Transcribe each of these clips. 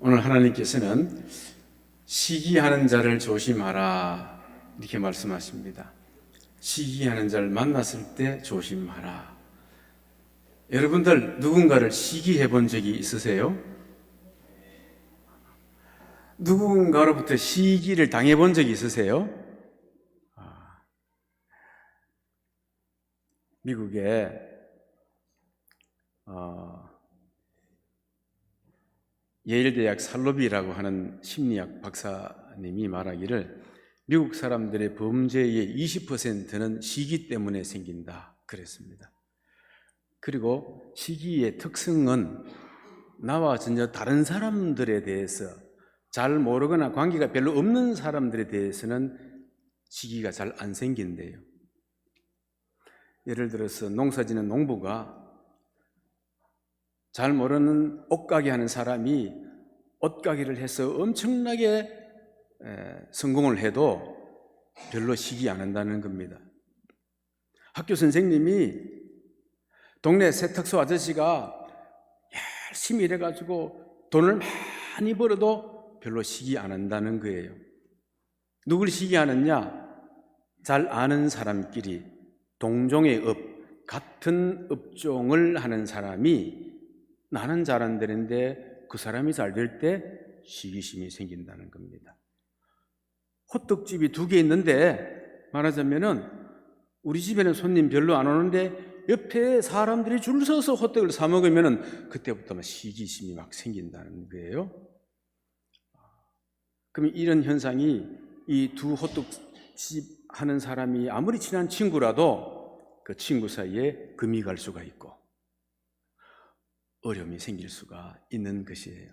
오늘 하나님께서는 시기하는 자를 조심하라 이렇게 말씀하십니다. 시기하는 자를 만났을 때 조심하라. 여러분들 누군가를 시기해 본 적이 있으세요? 누군가로부터 시기를 당해 본 적이 있으세요? 미국에 예일대학 살로비라고 하는 심리학 박사님이 말하기를 미국 사람들의 범죄의 20%는 시기 때문에 생긴다 그랬습니다. 그리고 시기의 특성은 나와 전혀 다른 사람들에 대해서 잘 모르거나 관계가 별로 없는 사람들에 대해서는 시기가 잘 안 생긴대요. 예를 들어서 농사짓는 농부가 잘 모르는 옷가게 하는 사람이 옷가게를 해서 엄청나게 성공을 해도 별로 시기 안 한다는 겁니다. 학교 선생님이 동네 세탁소 아저씨가 열심히 일해가지고 돈을 많이 벌어도 별로 시기 안 한다는 거예요. 누굴 시기하느냐? 잘 아는 사람끼리 동종의 업, 같은 업종을 하는 사람이 나는 잘 안 되는데 그 사람이 잘 될 때 시기심이 생긴다는 겁니다. 호떡집이 2개 있는데 말하자면은 우리 집에는 손님 별로 안 오는데 옆에 사람들이 줄 서서 호떡을 사 먹으면은 그때부터 시기심이 막 생긴다는 거예요. 그럼 이런 현상이 이 2 호떡집 하는 사람이 아무리 친한 친구라도 그 친구 사이에 금이 갈 수가 있고 어려움이 생길 수가 있는 것이에요.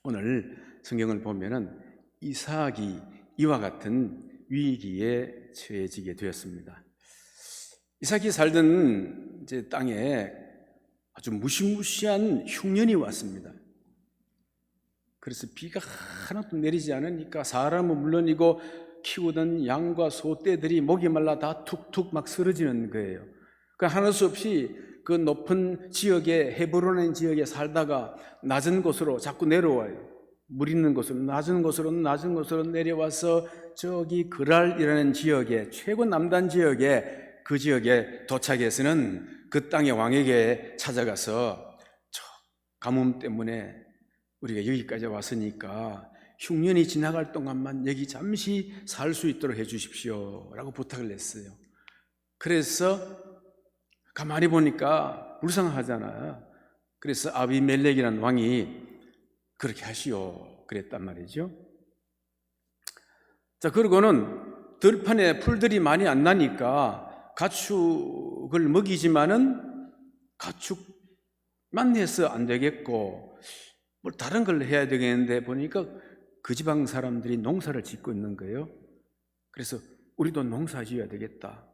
오늘 성경을 보면은 이삭이 이와 같은 위기에 처해지게 되었습니다. 이삭이 살던 이제 땅에 아주 무시무시한 흉년이 왔습니다. 그래서 비가 하나도 내리지 않으니까 사람은 물론이고 키우던 양과 소떼들이 목이 말라 다 툭툭 막 쓰러지는 거예요. 그러니까 하는 수 없이 그 높은 지역에 헤브론의 지역에 살다가 낮은 곳으로 자꾸 내려와요. 물 있는 곳으로 낮은 곳으로 내려와서 저기 그랄이라는 지역에 최고 남단 지역에 그 지역에 도착해서는 그 땅의 왕에게 찾아가서 저 가뭄 때문에 우리가 여기까지 왔으니까 흉년이 지나갈 동안만 여기 잠시 살 수 있도록 해 주십시오 라고 부탁을 했어요. 그래서 가만히 보니까 불쌍하잖아요. 그래서 아비멜렉이라는 왕이 그렇게 하시오 그랬단 말이죠. 자, 그러고는 들판에 풀들이 많이 안 나니까 가축을 먹이지만은 가축만 해서 안 되겠고 뭘 다른 걸 해야 되겠는데 보니까 그 지방 사람들이 농사를 짓고 있는 거예요. 그래서 우리도 농사 지어야 되겠다.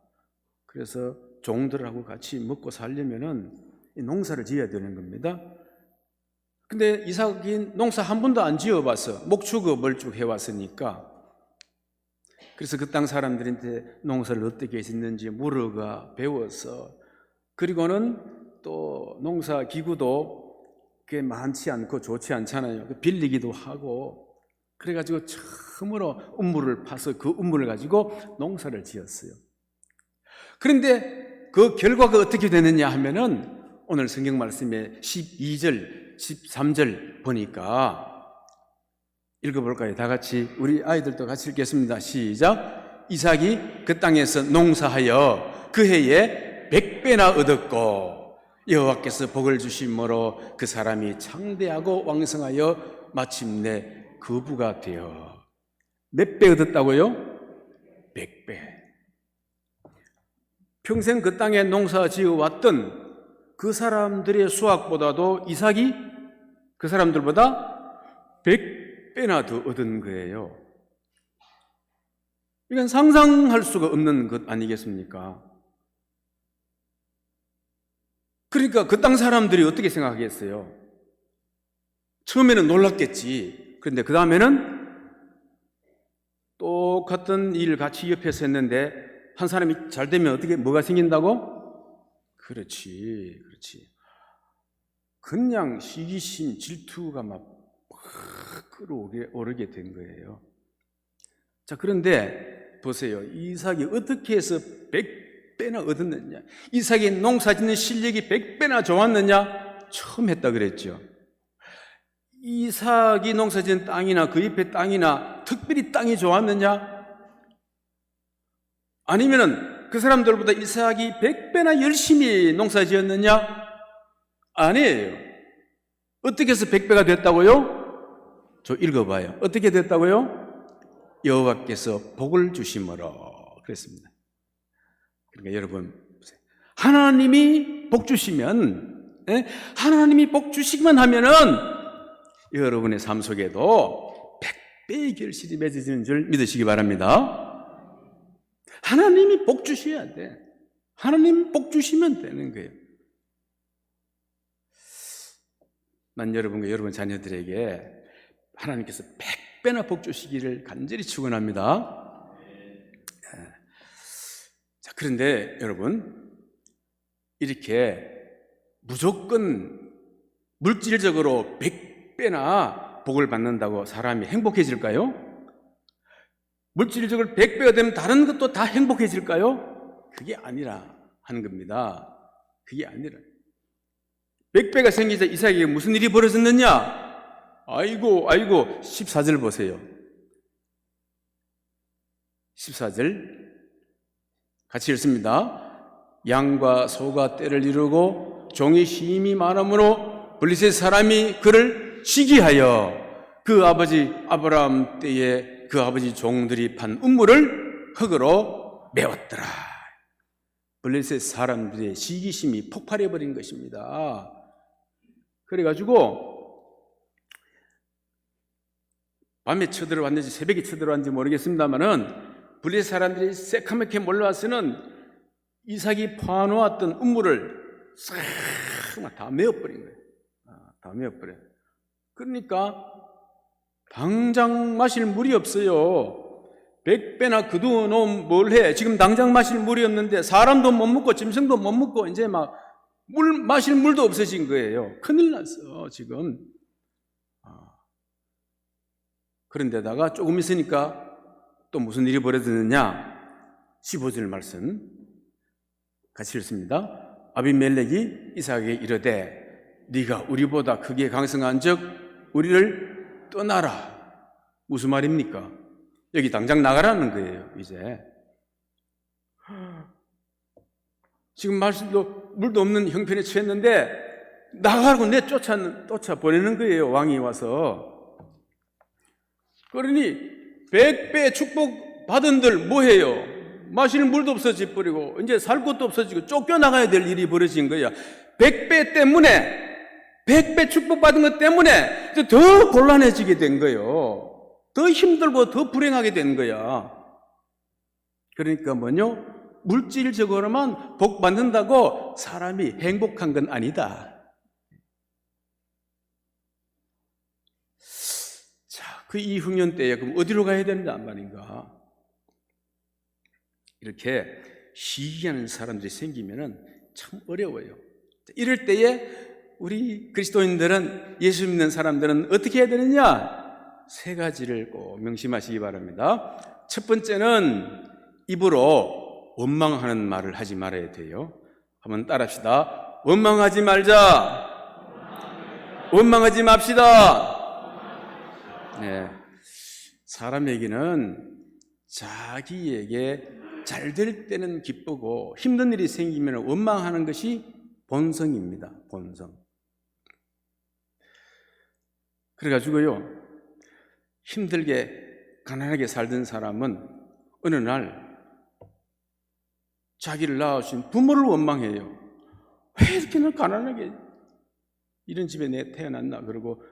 그래서 종들하고 같이 먹고 살려면은 농사를 지어야 되는 겁니다. 근데 이삭이 농사 한 번도 안 지어봐서 목축업을 쭉 해왔으니까 그래서 그 땅 사람들한테 농사를 어떻게 짓는지 물어가 배워서 그리고는 또 농사 기구도 꽤 많지 않고 좋지 않잖아요. 빌리기도 하고 그래가지고 처음으로 우물을 파서 그 우물을 가지고 농사를 지었어요. 그런데 그 결과가 어떻게 되느냐 하면은 오늘 성경 말씀에 12절, 13절 보니까 읽어볼까요? 다 같이 우리 아이들도 같이 읽겠습니다. 시작. 이삭이 그 땅에서 농사하여 그 해에 100배나 얻었고 여호와께서 복을 주심으로 그 사람이 창대하고 왕성하여 마침내 거부가 되어 몇 배 얻었다고요? 100배. 평생 그 땅에 농사 지어왔던 그 사람들의 수확보다도 이삭이 그 사람들보다 100배나 더 얻은 거예요. 이건 상상할 수가 없는 것 아니겠습니까? 그러니까 그 땅 사람들이 어떻게 생각하겠어요? 처음에는 놀랐겠지. 그런데 그 다음에는 똑같은 일 같이 옆에서 했는데 한 사람이 잘 되면 어떻게 뭐가 생긴다고? 그렇지. 그냥 시기심, 질투가 막 끌어오르게 된 거예요. 자, 그런데 보세요. 이삭이 어떻게 해서 100배나 얻었느냐? 이삭이 농사 짓는 실력이 100배나 좋았느냐? 처음 했다 그랬죠. 이삭이 농사 짓는 땅이나 그 옆에 땅이나 특별히 땅이 좋았느냐? 아니면은 그 사람들보다 이삭이 100배나 열심히 농사 지었느냐? 아니에요. 어떻게 해서 100배가 됐다고요? 저 읽어봐요. 어떻게 됐다고요? 여호와께서 복을 주심으로 그랬습니다. 그러니까 여러분, 하나님이 복 주시면, 하나님이 복 주시기만 하면은 여러분의 삶 속에도 100배의 결실이 맺어지는 줄 믿으시기 바랍니다. 하나님이 복 주셔야 돼. 하나님 복 주시면 되는 거예요. 난 여러분과 여러분 자녀들에게 하나님께서 100배나 복 주시기를 간절히 축원합니다. 자, 그런데 여러분, 이렇게 무조건 물질적으로 100배나 복을 받는다고 사람이 행복해질까요? 물질적으로 100배가 되면 다른 것도 다 행복해질까요? 그게 아니라 하는 겁니다. 그게 아니라. 100배가 생기자 이삭에게 무슨 일이 벌어졌느냐? 아이고 14절 보세요. 14절 같이 읽습니다. 양과 소가 떼를 이루고 종이 힘이 많으므로 블레셋 사람이 그를 시기하여 그 아버지 아브라함 때에 그 아버지 종들이 판 음물을 흙으로 메웠더라. 블레셋 사람들의 시기심이 폭발해버린 것입니다. 그래가지고 밤에 쳐들어왔는지 새벽에 쳐들어왔는지 모르겠습니다만은 블레셋 사람들이 새카맣게 몰려와서는 이삭이 파놓았던 음물을 싹 다 메워버린 거예요. 다 메워버려요. 그러니까 당장 마실 물이 없어요. 100배나 그두놓으면 뭘 해? 지금 당장 마실 물이 없는데 사람도 못 먹고 짐승도 못 먹고 이제 막 마실 물도 없어진 거예요. 큰일 났어 지금. 그런데다가 조금 있으니까 또 무슨 일이 벌어졌느냐? 15절 말씀 같이 읽습니다. 아비멜렉이 이삭에게 이르되 네가 우리보다 크게 강성한 즉 우리를 떠나라. 무슨 말입니까? 여기 당장 나가라는 거예요. 이제 지금 말씀도 물도 없는 형편에 처했는데 나가라고 쫓아 보내는 거예요. 왕이 와서. 그러니 100배 축복 받은들 뭐해요? 마실 물도 없어져 버리고 이제 살 곳도 없어지고 쫓겨나가야 될 일이 벌어진 거야. 100배 때문에 100배 축복받은 것 때문에 더 곤란해지게 된 거예요. 더 힘들고 더 불행하게 된 거야. 그러니까 뭐냐? 물질적으로만 복 받는다고 사람이 행복한 건 아니다. 자, 그 이후년 때에 그럼 어디로 가야 된단 말인가? 이렇게 시기하는 사람들이 생기면은 참 어려워요. 이럴 때에 우리 그리스도인들은, 예수 믿는 사람들은 어떻게 해야 되느냐? 세 가지를 꼭 명심하시기 바랍니다. 첫 번째는 입으로 원망하는 말을 하지 말아야 돼요. 한번 따라합시다. 원망하지 말자. 원망하지 맙시다. 네. 사람에게는 자기에게 잘 될 때는 기쁘고 힘든 일이 생기면 원망하는 것이 본성입니다. 본성. 그래가지고요, 힘들게 가난하게 살던 사람은 어느 날 자기를 낳으신 부모를 원망해요. 왜 이렇게 나 가난하게 이런 집에 내 태어났나? 그러고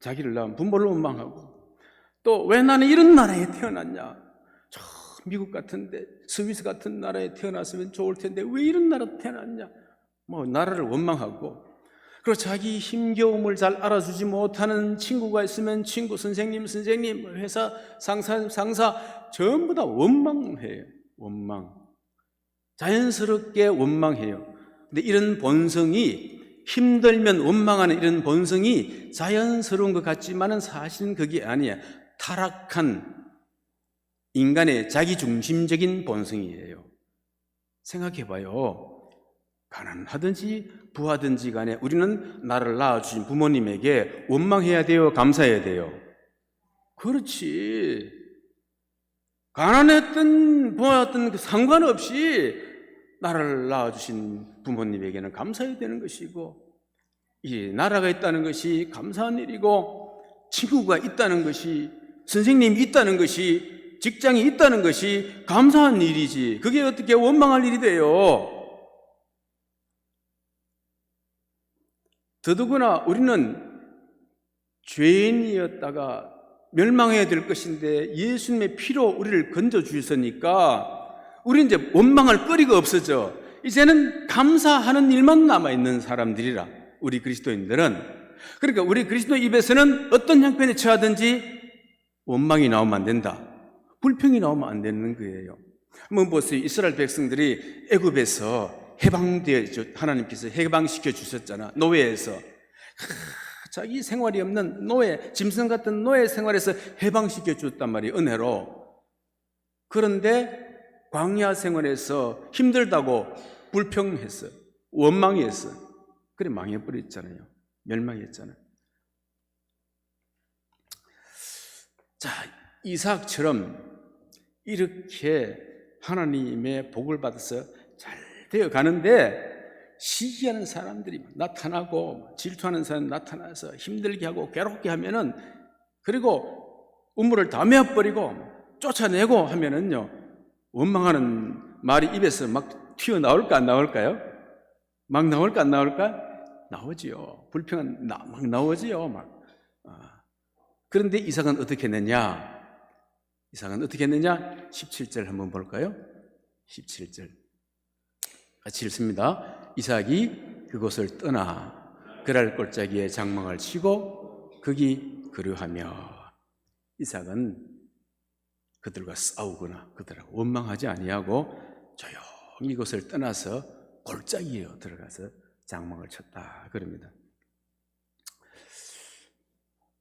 자기를 낳은 부모를 원망하고, 또 왜 나는 이런 나라에 태어났냐? 저 미국 같은데 스위스 같은 나라에 태어났으면 좋을 텐데 왜 이런 나라에 태어났냐? 뭐 나라를 원망하고, 그리고 자기 힘겨움을 잘 알아주지 못하는 친구가 있으면 친구, 선생님, 회사 상사 전부 다 원망해요. 원망. 자연스럽게 원망해요. 근데 이런 본성이 힘들면 원망하는 이런 본성이 자연스러운 것 같지만은 사실은 그게 아니야. 타락한 인간의 자기중심적인 본성이에요. 생각해봐요. 가난하든지 부하든지 간에 우리는 나를 낳아주신 부모님에게 원망해야 돼요? 감사해야 돼요? 그렇지. 가난했든 부하였든 상관없이 나를 낳아주신 부모님에게는 감사해야 되는 것이고, 이 나라가 있다는 것이 감사한 일이고, 친구가 있다는 것이, 선생님이 있다는 것이, 직장이 있다는 것이 감사한 일이지. 그게 어떻게 원망할 일이 돼요? 더더구나 우리는 죄인이었다가 멸망해야 될 것인데 예수님의 피로 우리를 건져주셨으니까 우리 이제 원망할 거리가 없어져. 이제는 감사하는 일만 남아있는 사람들이라, 우리 그리스도인들은. 그러니까 우리 그리스도 입에서는 어떤 형편에 처하든지 원망이 나오면 안 된다. 불평이 나오면 안 되는 거예요. 한번 보세요. 이스라엘 백성들이 애굽에서 하나님께서 해방시켜 주셨잖아. 노예에서. 자기 생활이 없는 노예, 짐승 같은 노예 생활에서 해방시켜 줬단 말이에요. 은혜로. 그런데 광야 생활에서 힘들다고 불평했어요. 원망했어요. 그래 망해버렸잖아요. 멸망했잖아요. 자, 이삭처럼 이렇게 하나님의 복을 받아서 잘 되어 가는데 시기하는 사람들이 나타나고 질투하는 사람이 나타나서 힘들게 하고 괴롭게 하면은, 그리고 우물을 다 메어버리고 쫓아내고 하면은요, 원망하는 말이 입에서 막 튀어나올까 안 나올까요? 막 나올까 안 나올까? 나오지요. 불평은 막 나오지요. 그런데 이삭은 어떻게 했느냐? 17절 한번 볼까요? 17절 같이 읽습니다. 이삭이 그곳을 떠나 그랄 골짜기에 장막을 치고 거기 거류하며. 이삭은 그들과 싸우거나 그들하고 원망하지 아니하고 조용히 이곳을 떠나서 골짜기에 들어가서 장막을 쳤다 그럽니다.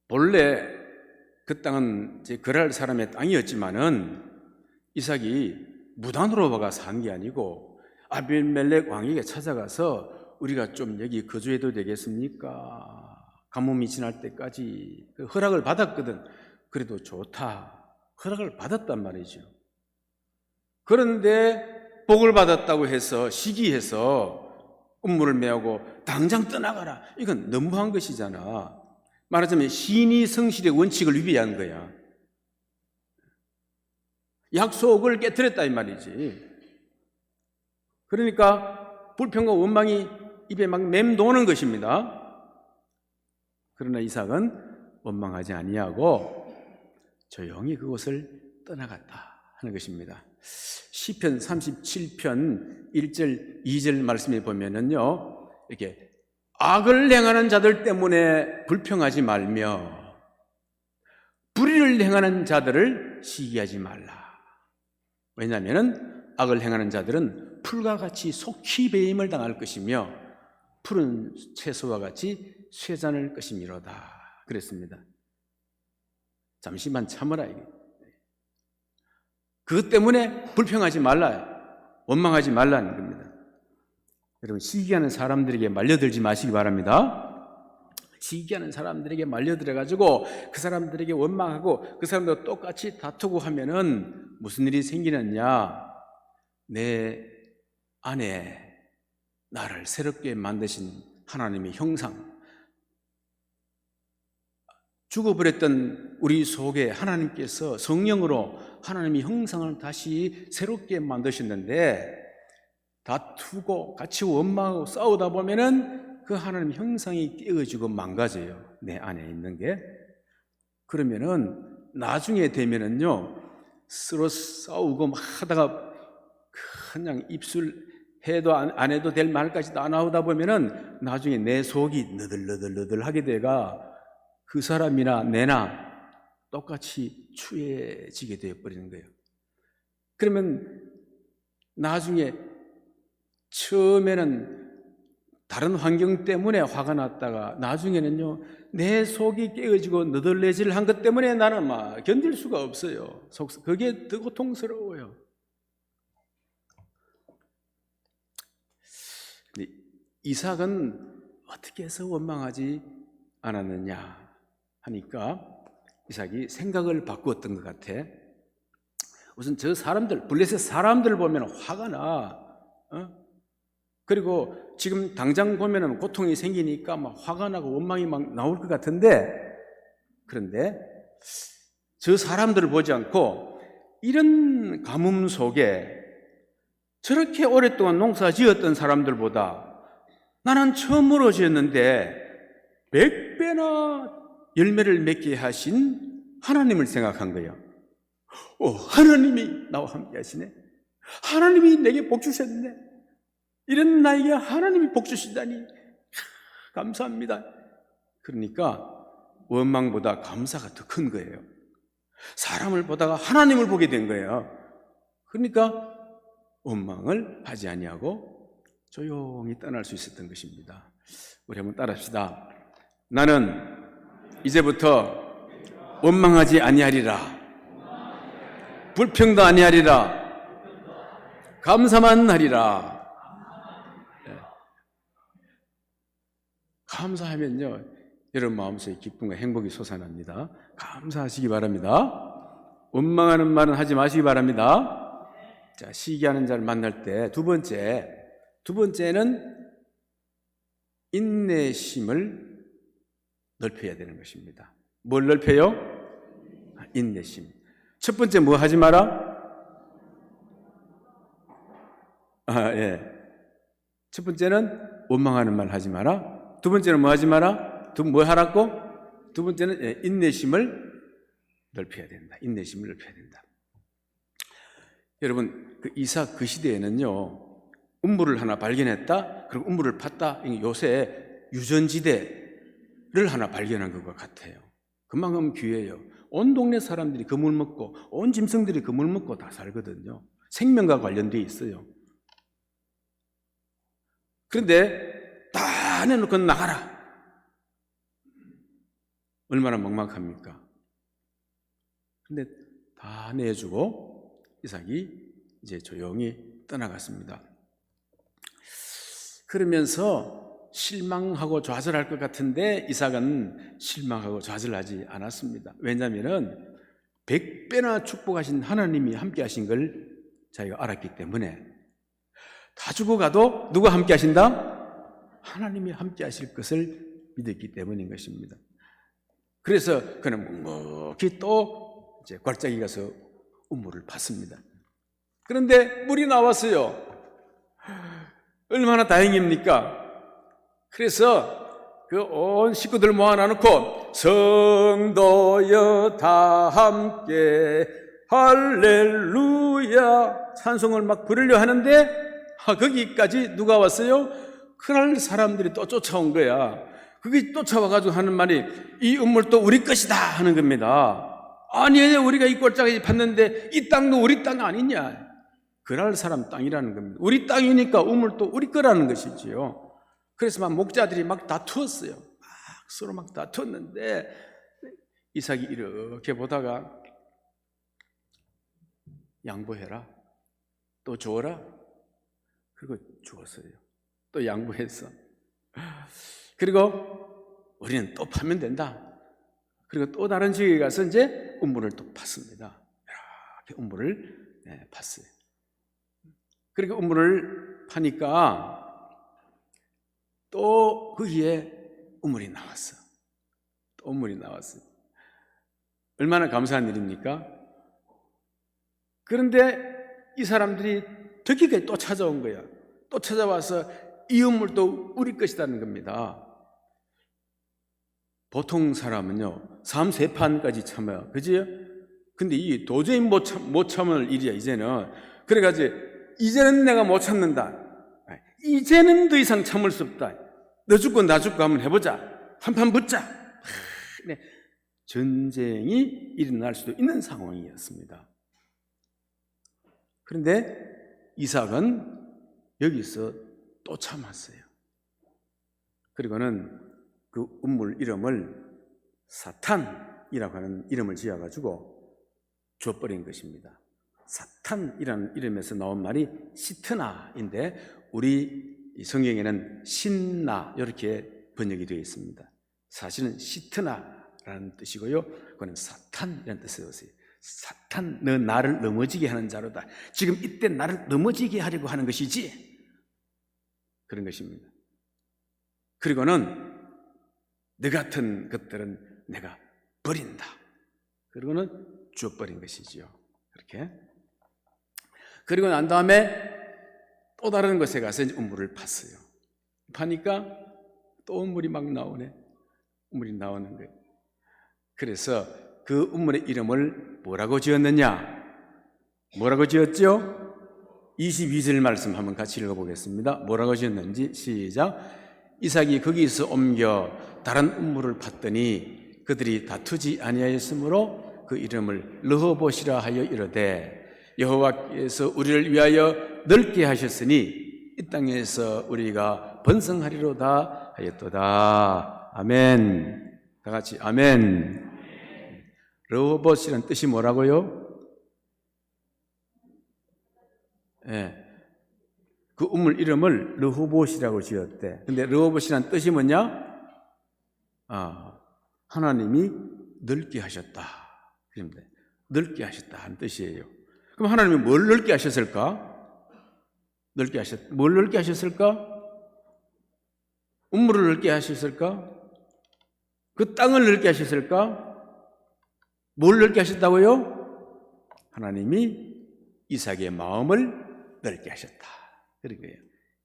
본래 그 땅은 이제 그랄 사람의 땅이었지만은 이삭이 무단으로 와가 산 게 아니고 아비멜렉 왕에게 찾아가서 우리가 좀 여기 거주해도 되겠습니까? 가뭄이 지날 때까지 허락을 받았거든. 그래도 좋다. 허락을 받았단 말이죠. 그런데 복을 받았다고 해서 시기해서 음물을 메우고 당장 떠나가라. 이건 너무한 것이잖아. 말하자면 신이 성실의 원칙을 위배한 거야. 약속을 깨뜨렸다 이 말이지. 그러니까 불평과 원망이 입에 막 맴도는 것입니다. 그러나 이삭은 원망하지 아니하고 조용히 그곳을 떠나갔다 하는 것입니다. 시편 37편 1절 2절 말씀에 보면은요, 이렇게 악을 행하는 자들 때문에 불평하지 말며 불의를 행하는 자들을 시기하지 말라. 왜냐하면 악을 행하는 자들은 풀과 같이 속히 배임을 당할 것이며 푸른 채소와 같이 쇠잔할 것이미로다 그랬습니다. 잠시만 참으라. 그것 때문에 불평하지 말라, 원망하지 말라는 겁니다. 여러분, 시기하는 사람들에게 말려들지 마시기 바랍니다. 시기하는 사람들에게 말려들어가지고 그 사람들에게 원망하고 그 사람들과 똑같이 다투고 하면은 무슨 일이 생기느냐? 내 안에 나를 새롭게 만드신 하나님의 형상, 죽어버렸던 우리 속에 하나님께서 성령으로 하나님의 형상을 다시 새롭게 만드셨는데, 다투고 같이 원망하고 싸우다 보면은 그 하나님 형상이 깨어지고 망가져요. 내 안에 있는 게. 그러면은 나중에 되면은요, 서로 싸우고 막 하다가 그냥 입술 해도 안 해도 될 말까지 다 나오다 보면은 나중에 내 속이 너덜너덜너덜하게 돼가 그 사람이나 내나 똑같이 추해지게 되어버리는 거예요. 그러면 나중에 처음에는 다른 환경 때문에 화가 났다가 나중에는요, 내 속이 깨어지고 너덜내질 한 것 때문에 나는 막 견딜 수가 없어요. 그게 더 고통스러워요. 근데 이삭은 어떻게 해서 원망하지 않았느냐 하니까 이삭이 생각을 바꾸었던 것 같아. 우선 저 사람들, 블레셋 사람들 보면 화가 나. 그리고 지금 당장 보면 고통이 생기니까 막 화가 나고 원망이 막 나올 것 같은데, 그런데 저 사람들을 보지 않고 이런 가뭄 속에 저렇게 오랫동안 농사 지었던 사람들보다 나는 처음으로 지었는데 100배나 열매를 맺게 하신 하나님을 생각한 거예요. 하나님이 나와 함께 하시네. 하나님이 내게 복 주셨네. 이런 나에게 하나님이 복 주시다니 감사합니다. 그러니까 원망보다 감사가 더 큰 거예요. 사람을 보다가 하나님을 보게 된 거예요. 그러니까 원망을 하지 아니하고 조용히 떠날 수 있었던 것입니다. 우리 한번 따라합시다. 나는 이제부터 원망하지 아니하리라. 불평도 아니하리라. 감사만 하리라. 감사하면요, 여러분 마음속에 기쁨과 행복이 솟아납니다. 감사하시기 바랍니다. 원망하는 말은 하지 마시기 바랍니다. 자, 시기하는 자를 만날 때 두 번째는 인내심을 넓혀야 되는 것입니다. 뭘 넓혀요? 인내심. 첫 번째 뭐 하지 마라? 첫 번째는 원망하는 말 하지 마라. 두 번째는 뭐 하지 마라? 뭐 하라고? 두 번째는 인내심을 넓혀야 된다. 인내심을 넓혀야 된다. 여러분, 이삭 그 시대에는요, 음물을 하나 발견했다, 그리고 음물을 팠다. 요새 유전지대를 하나 발견한 것과 같아요. 그만큼 귀해요. 온 동네 사람들이 그 물 먹고, 온 짐승들이 그 물 먹고 다 살거든요. 생명과 관련되어 있어요. 그런데 다 내놓고 나가라. 얼마나 막막합니까? 근데 다 내주고 이삭이 이제 조용히 떠나갔습니다. 그러면서 실망하고 좌절할 것 같은데 이삭은 실망하고 좌절하지 않았습니다. 왜냐하면 100배나 축복하신 하나님이 함께 하신 걸 자기가 알았기 때문에 다 죽어가도 누가 함께 하신다? 하나님이 함께 하실 것을 믿었기 때문인 것입니다. 그래서 그는 묵묵히 또 이제 괄짝이 가서 우물을 팠습니다. 그런데 물이 나왔어요. 얼마나 다행입니까? 그래서 그 온 식구들 모아놔놓고 성도여 다 함께 할렐루야 찬송을 막 부르려 하는데 거기까지 누가 왔어요? 그날 사람들이 또 쫓아온 거야. 그게 쫓아와가지고 하는 말이 이 우물도 우리 것이다 하는 겁니다. 아니에요, 우리가 이 꼴짝이 팠는데 이 땅도 우리 땅 아니냐. 그날 사람 땅이라는 겁니다. 우리 땅이니까 우물도 우리 거라는 것이지요. 그래서 막 목자들이 막 다투었어요. 막 서로 막 다투었는데 이삭이 이렇게 보다가 양보해라, 또 주어라. 그리고 주었어요. 또 양보했어. 그리고 우리는 또 파면 된다. 그리고 또 다른 지역에 가서 이제 우물을 또 팠습니다. 이렇게 우물을 팠어요. 그리고 우물을 파니까 또 거기에 우물이 나왔어. 또 우물이 나왔어요. 얼마나 감사한 일입니까? 그런데 이 사람들이 저기까지 또 찾아온 거야. 또 찾아와서 이 우물도 우리 것이라는 겁니다. 보통 사람은요 3-4판까지 참아요. 그지? 근데 이 도저히 못 참을 일이야 이제는. 그래가지고 이제는 내가 못 참는다. 이제는 더 이상 참을 수 없다. 너 죽고 나 죽고 한번 해보자. 한판 붙자. 네. 전쟁이 일어날 수도 있는 상황이었습니다. 그런데 이삭은 여기서 또 참았어요. 그리고는 그 우물 이름을 사탄이라고 하는 이름을 지어가지고 줘버린 것입니다. 사탄이라는 이름에서 나온 말이 시트나인데 우리 성경에는 신나 이렇게 번역이 되어 있습니다. 사실은 시트나라는 뜻이고요, 그거는 사탄이라는 뜻을 쓰세요. 사탄, 너 나를 넘어지게 하는 자로다. 지금 이때 나를 넘어지게 하려고 하는 것이지, 그런 것입니다. 그리고는 너 같은 것들은 내가 버린다. 그리고는 줘버린 것이지요. 그렇게. 그리고 난 다음에 또 다른 곳에 가서 이제 우물을 팠어요. 파니까 또 우물이 막 나오네. 우물이 나오는 거예요. 그래서 그 우물의 이름을 뭐라고 지었느냐? 뭐라고 지었죠? 22절 말씀 한번 같이 읽어보겠습니다. 뭐라고 지었는지 시작. 이삭이 거기서 옮겨 다른 우물을 팠더니 그들이 다투지 아니하였으므로 그 이름을 르호봇이라 하여 이르되 여호와께서 우리를 위하여 넓게 하셨으니 이 땅에서 우리가 번성하리로다 하였도다. 아멘. 다 같이 아멘. 르호봇이라는 뜻이 뭐라고요? 그 우물 이름을 르호봇이라고 지었대. 근데 르호봇이라는 뜻이 뭐냐? 하나님이 넓게 하셨다. 그런데 넓게 하셨다 하는 뜻이에요. 그럼 하나님이 뭘 넓게 하셨을까? 뭘 넓게 하셨을까? 우물을 넓게 하셨을까? 그 땅을 넓게 하셨을까? 뭘 넓게 하셨다고요? 하나님이 이삭의 마음을 넓게 하셨다. 그런 거예요.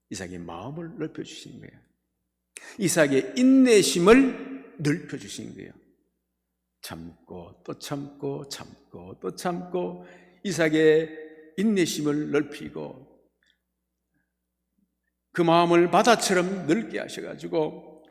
이삭의 마음을 넓혀주신 거예요. 이삭의 인내심을 넓혀주신 거예요. 참고 또 참고 참고 또 참고 이삭의 인내심을 넓히고 그 마음을 바다처럼 넓게 하셔가지고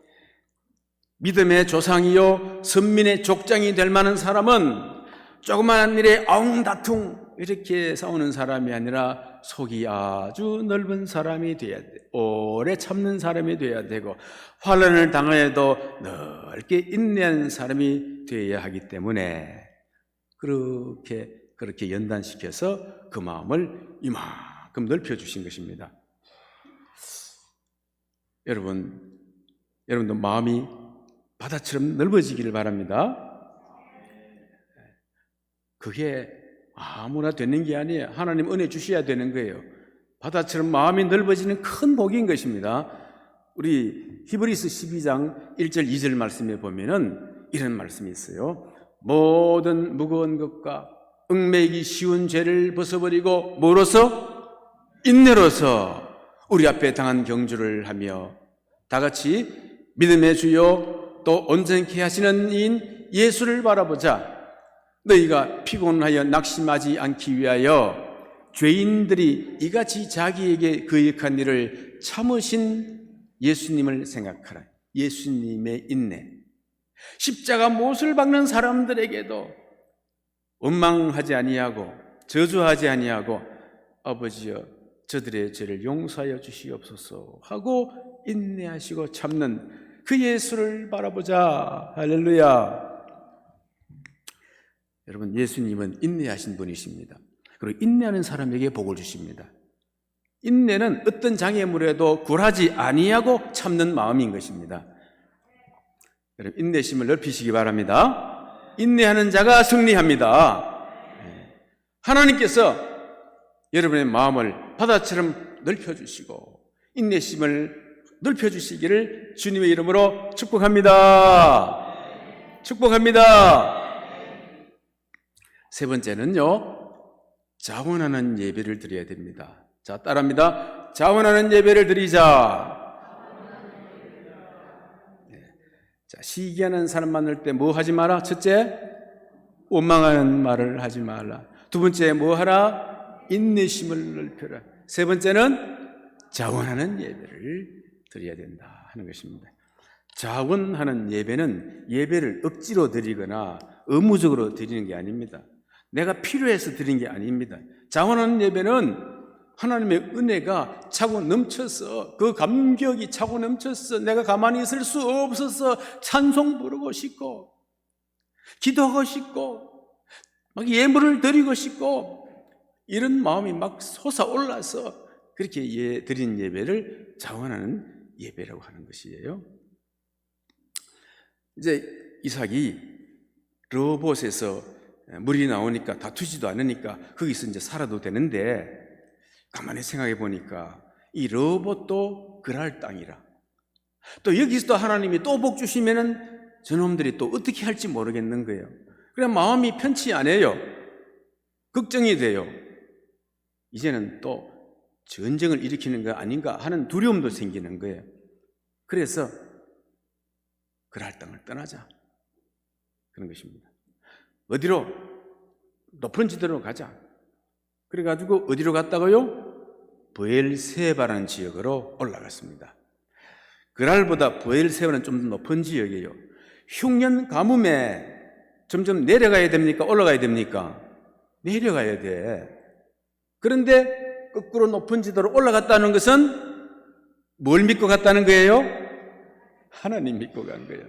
믿음의 조상이요 선민의 족장이 될 만한 사람은 조그마한 일에 아웅다퉁 이렇게 싸우는 사람이 아니라 속이 아주 넓은 사람이 돼야 돼. 오래 참는 사람이 돼야 되고 환난을 당해도 넓게 인내하는 사람이 되어야 하기 때문에 그렇게 연단시켜서 그 마음을 이만큼 넓혀주신 것입니다. 여러분도 마음이 바다처럼 넓어지기를 바랍니다. 그게 아무나 되는 게 아니에요. 하나님 은혜 주셔야 되는 거예요. 바다처럼 마음이 넓어지는 큰 복인 것입니다. 우리 히브리서 12장 1절 2절 말씀에 보면은 이런 말씀이 있어요. 모든 무거운 것과 얽매이기 쉬운 죄를 벗어버리고 뭐로서? 인내로서 우리 앞에 당한 경주를 하며 다 같이 믿음의 주요 또 온전케 하시는 이인 예수를 바라보자. 너희가 피곤하여 낙심하지 않기 위하여 죄인들이 이같이 자기에게 거역한 일을 참으신 예수님을 생각하라. 예수님의 인내. 십자가 못을 박는 사람들에게도 원망하지 아니하고 저주하지 아니하고 아버지여 저들의 죄를 용서하여 주시옵소서 하고 인내하시고 참는 그 예수를 바라보자. 할렐루야. 여러분, 예수님은 인내하신 분이십니다. 그리고 인내하는 사람에게 복을 주십니다. 인내는 어떤 장애물에도 굴하지 아니하고 참는 마음인 것입니다. 여러분, 인내심을 넓히시기 바랍니다. 인내하는 자가 승리합니다. 하나님께서 여러분의 마음을 바다처럼 넓혀주시고 인내심을 넓혀주시기를 주님의 이름으로 축복합니다. 축복합니다. 세 번째는요, 자원하는 예배를 드려야 됩니다. 자, 따라합니다. 자원하는 예배를 드리자. 자, 시기하는 사람 만날 때 뭐 하지 마라? 첫째, 원망하는 말을 하지 말라. 두 번째, 뭐 하라? 인내심을 넓혀라. 세 번째는 자원하는 예배를 드려야 된다 하는 것입니다. 자원하는 예배는 예배를 억지로 드리거나 의무적으로 드리는 게 아닙니다. 내가 필요해서 드리는 게 아닙니다. 자원하는 예배는 하나님의 은혜가 차고 넘쳐서, 그 감격이 차고 넘쳐서 내가 가만히 있을 수 없어서 찬송 부르고 싶고 기도하고 싶고 막 예물을 드리고 싶고 이런 마음이 막 솟아올라서 그렇게 드린 예배를 자원하는 예배라고 하는 것이에요. 이제 이삭이 르호봇에서 물이 나오니까 다투지도 않으니까 거기서 이제 살아도 되는데, 가만히 생각해 보니까 이 르호봇도 그랄 땅이라, 또 여기서도 하나님이 또 복 주시면은 저놈들이 또 어떻게 할지 모르겠는 거예요. 그래 마음이 편치 않아요. 걱정이 돼요. 이제는 또 전쟁을 일으키는 거 아닌가 하는 두려움도 생기는 거예요. 그래서 그랄 땅을 떠나자 그런 것입니다. 어디로? 높은 지대로 가자. 그래가지고 어디로 갔다고요? 브엘세바라는 지역으로 올라갔습니다. 그랄보다 브엘세바는 좀 더 높은 지역이에요. 흉년 가뭄에 점점 내려가야 됩니까? 올라가야 됩니까? 내려가야 돼. 그런데 거꾸로 높은 지대로 올라갔다는 것은 뭘 믿고 갔다는 거예요? 하나님 믿고 간 거예요.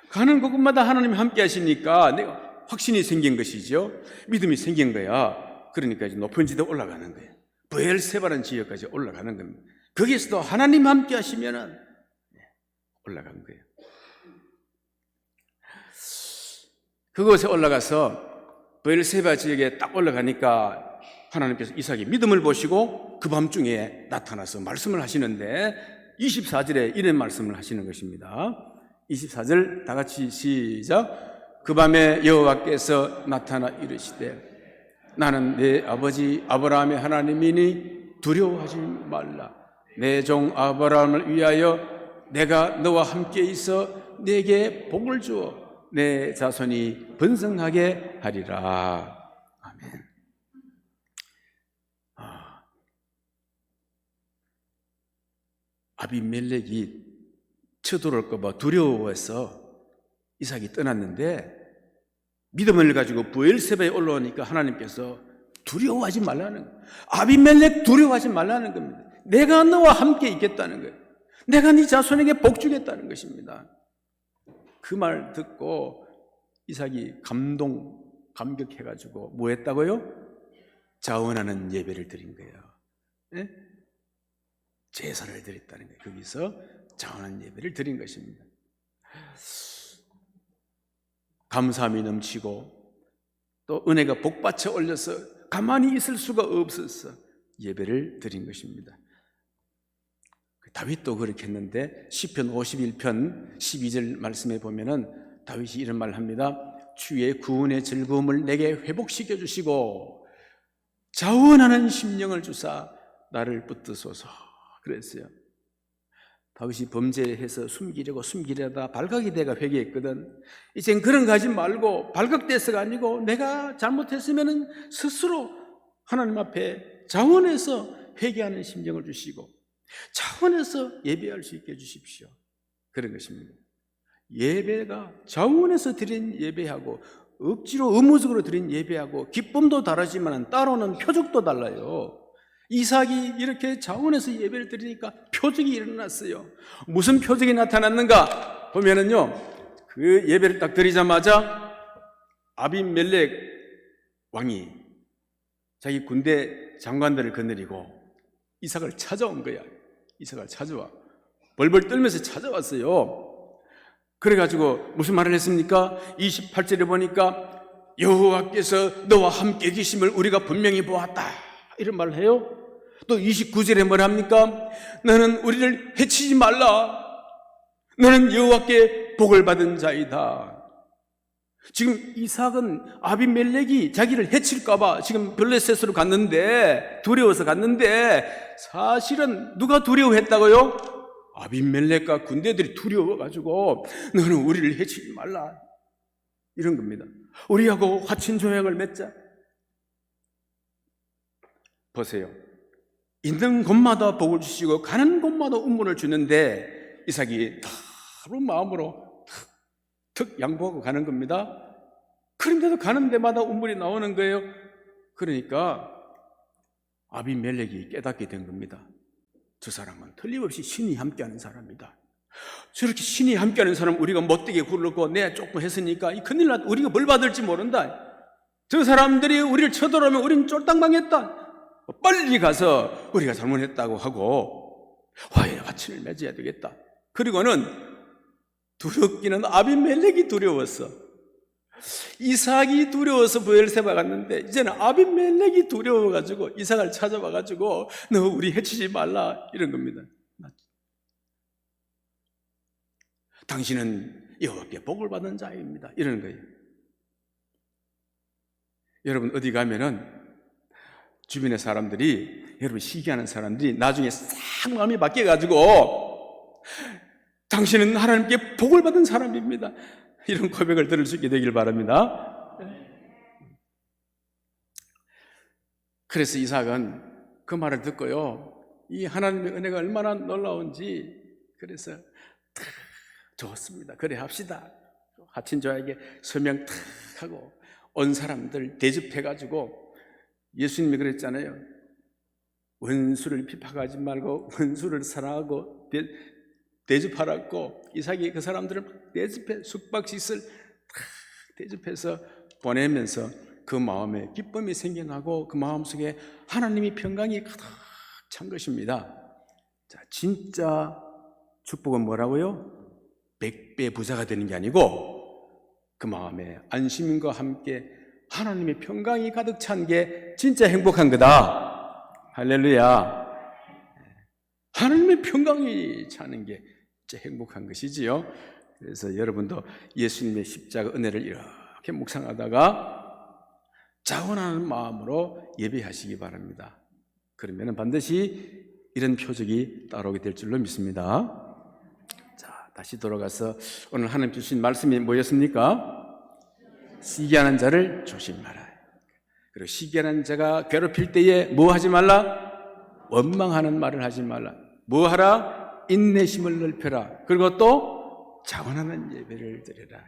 가는 곳마다 하나님 함께 하시니까 내가 확신이 생긴 것이죠. 믿음이 생긴 거야. 그러니까 이제 높은 지대로 올라가는 거예요. 브엘세바라는 지역까지 올라가는 겁니다. 거기서도 하나님 함께 하시면은 올라간 거예요. 그곳에 올라가서 브엘세바 지역에 딱 올라가니까 하나님께서 이삭의 믿음을 보시고 그 밤중에 나타나서 말씀을 하시는데 24절에 이런 말씀을 하시는 것입니다. 24절 다 같이 시작. 그 밤에 여호와께서 나타나 이르시되 나는 내 아버지 아브라함의 하나님이니 두려워하지 말라. 내 종 아브라함을 위하여 내가 너와 함께 있어 내게 복을 주어 내 자손이 번성하게 하리라. 아멘. 아비멜렉이 쳐들어올까 봐 두려워해서 이삭이 떠났는데 믿음을 가지고 브엘세바에 올라오니까 하나님께서 두려워하지 말라는 거예요. 아비멜렉 두려워하지 말라는 겁니다. 내가 너와 함께 있겠다는 거예요. 내가 네 자손에게 복 주겠다는 것입니다. 그 말 듣고 이삭이 감격해가지고 뭐 했다고요? 자원하는 예배를 드린 거예요. 네? 제사를 드렸다는 거예요. 거기서 자원하는 예배를 드린 것입니다. 감사함이 넘치고 또 은혜가 복받쳐 올려서 가만히 있을 수가 없어서 예배를 드린 것입니다. 다윗도 그렇게 했는데 시편 51편 12절 말씀에 보면은 다윗이 이런 말을 합니다. 주의 구원의 즐거움을 내게 회복시켜 주시고 자원하는 심령을 주사 나를 붙드소서 그랬어요. 다윗이 범죄해서 숨기려다 발각이 돼가 회개했거든. 이젠 그런 거 하지 말고 발각돼서가 아니고 내가 잘못했으면 스스로 하나님 앞에 자원해서 회개하는 심령을 주시고 자원해서 예배할 수 있게 해주십시오. 그런 것입니다. 예배가 자원해서 드린 예배하고 억지로 의무적으로 드린 예배하고 기쁨도 다르지만 따로는 표적도 달라요. 이삭이 이렇게 자원해서 예배를 드리니까 표적이 일어났어요. 무슨 표적이 나타났는가 보면은요, 그 예배를 딱 드리자마자 아비멜렉 왕이 자기 군대 장관들을 거느리고 이삭을 찾아온 거야. 이삭을 찾아와. 벌벌 떨면서 찾아왔어요. 그래가지고 무슨 말을 했습니까? 28절에 보니까 여호와께서 너와 함께 계심을 우리가 분명히 보았다. 이런 말을 해요. 또 29절에 뭐라 합니까? 너는 우리를 해치지 말라. 너는 여호와께 복을 받은 자이다. 지금 이삭은 아비멜렉이 자기를 해칠까봐 지금 블레셋으로 갔는데, 두려워서 갔는데, 사실은 누가 두려워했다고요? 아비멜렉과 군대들이 두려워가지고 너는 우리를 해치지 말라 이런 겁니다. 우리하고 화친 조약을 맺자. 보세요. 있는 곳마다 복을 주시고 가는 곳마다 운문을 주는데 이삭이 바로 마음으로 턱 양보하고 가는 겁니다. 그런데도 가는 데마다 운문이 나오는 거예요. 그러니까 아비멜렉이 깨닫게 된 겁니다. 저 사람은 틀림없이 신이 함께하는 사람이다. 저렇게 신이 함께하는 사람 우리가 못되게 굴르고 내가 조금 했으니까 이 큰일 났다. 우리가 뭘 받을지 모른다. 저 사람들이 우리를 쳐들어오면 우리는 쫄딱 망했다. 빨리 가서 우리가 잘못했다고 하고 화해의 화친을 맺어야 되겠다. 그리고는 두렵기는 아비멜렉이 두려웠어. 이삭이 두려워서 브엘세바 갔는데 이제는 아비멜렉이 두려워가지고 이삭을 찾아와가지고 너 우리 해치지 말라 이런 겁니다. 당신은 여호와께 복을 받은 자입니다 이러는 거예요. 여러분 어디 가면은 주변의 사람들이, 여러분 시기하는 사람들이 나중에 싹 마음이 바뀌어가지고 당신은 하나님께 복을 받은 사람입니다 이런 고백을 들을 수 있게 되길 바랍니다. 그래서 이삭은 그 말을 듣고요, 이 하나님의 은혜가 얼마나 놀라운지, 그래서 좋습니다, 그래 합시다. 하친조에게 서명 탁 하고 온 사람들 대접해가지고, 예수님이 그랬잖아요. 원수를 핍박하지 말고 원수를 사랑하고 대접하라고. 이삭이 그 사람들을 대접해 숙박시설 대접해서 보내면서 그 마음에 기쁨이 생겨나고 그 마음속에 하나님의 평강이 가득 찬 것입니다. 자, 진짜 축복은 뭐라고요? 100배 부자가 되는 게 아니고 그 마음에 안심과 함께 하나님의 평강이 가득 찬 게 진짜 행복한 거다. 할렐루야. 하나님의 평강이 차는 게 진짜 행복한 것이지요. 그래서 여러분도 예수님의 십자가 은혜를 이렇게 묵상하다가 자원하는 마음으로 예배하시기 바랍니다. 그러면 반드시 이런 표적이 따라오게 될 줄로 믿습니다. 자, 다시 돌아가서 오늘 하나님 주신 말씀이 뭐였습니까? 시기하는 자를 조심하라. 그리고 시기하는 자가 괴롭힐 때에 뭐 하지 말라? 원망하는 말을 하지 말라. 뭐 하라? 인내심을 넓혀라. 그리고 또 자원하는 예배를 드려라.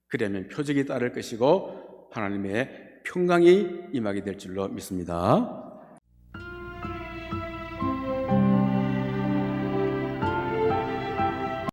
그러면 표적이 따를 것이고 하나님의 평강이 임하게 될 줄로 믿습니다.